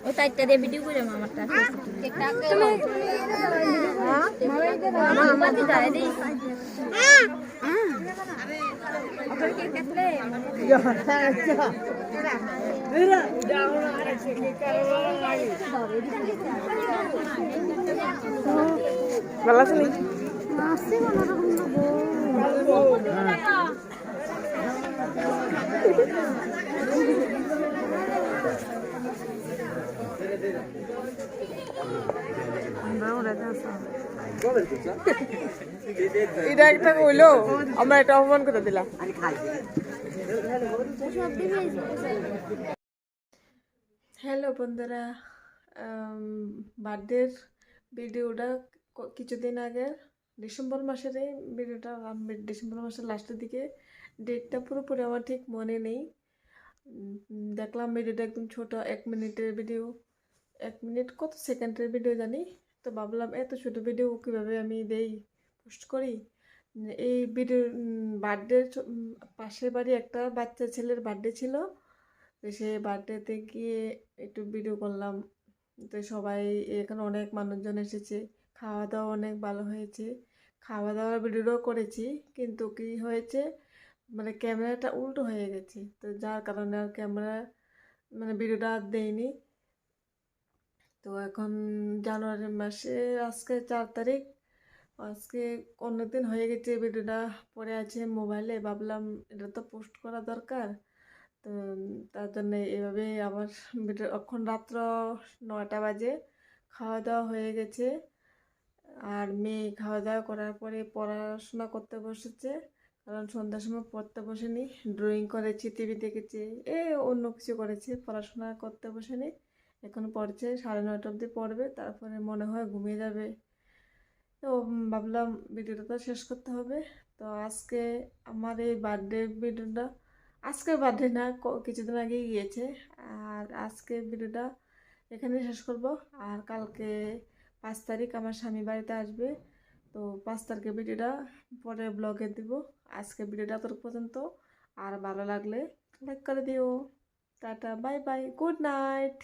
ওই তাইটা দিয়ে ভিডিও করে আমারটা ভালো আছে এটা একটা কইলো আমরা এটা অপমান করে দিলাম। হ্যালো বন্ধুরা, বার্থডের ভিডিওটা কিছুদিন আগে ডিসেম্বর মাসের এই ভিডিওটা, ডিসেম্বর মাসের লাস্টের দিকে, ডেটটা পুরোপুরি আমার ঠিক মনে নেই। দেখলাম ভিডিওটা একদম ছোট, 1 মিনিটের ভিডিও, 1 মিনিট কত সেকেন্ডের ভিডিও জানি। তো ভাবলাম এত ছোট ভিডিও কীভাবে আমি দেই, পোস্ট করি। এই ভিডিও বার্থডে, পাশের বাড়ি একটা বাচ্চা ছেলের বার্থডে ছিল, তো সেই বার্থডেতে গিয়ে একটু ভিডিও করলাম। তো সবাই, এখানে অনেক মানুষজন এসেছে, খাওয়া দাওয়া অনেক ভালো হয়েছে, খাওয়া দাওয়ার ভিডিওও করেছি। কিন্তু কি হয়েছে, মানে ক্যামেরাটা উল্টো হয়ে গেছে, তো যার কারণে আর ক্যামেরা মানে ভিডিওটা আর দেয়নি। তো এখন জানুয়ারি মাসে আজকে 4 তারিখ, আজকে অনেকদিন হয়ে গেছে ভিডিওটা পড়ে আছে মোবাইলে। ভাবলাম এটা তো পোস্ট করা দরকার, তো তার জন্য এভাবে আবার ভিডিও। এখন রাত্র 9টা বাজে, খাওয়া দাওয়া হয়ে গেছে, আর মেয়ে খাওয়া দাওয়া করার পরে পড়াশোনা করতে বসেছে। কারণ সন্ধ্যার সময় পড়তে বসেনি, ড্রয়িং করেছি, টিভি দেখেছি, অন্য কিছু করেছে, পড়াশোনা করতে বসেনি। এখন পড়ছে, 9:30 অবধি পড়বে, তারপরে মনে হয় ঘুমিয়ে যাবে। তো ভাবলাম ভিডিওটা তো শেষ করতে হবে। তো আজকে আমার এই বার্থডে ভিডিওটা, আজকে বার্থডে না, কিছুদিন আগেই গিয়েছে। আর আজকে ভিডিওটা এখানে শেষ করব। আর কালকে 5 তারিখ আমার স্বামী বাড়িতে আসবে, তো 5 তারিখে ভিডিওটা পরে ব্লগে দিব। আজকে ভিডিওটা তোর পর্যন্ত, আর ভালো লাগলে লাইক করে দিও। Tata, bye bye, good night.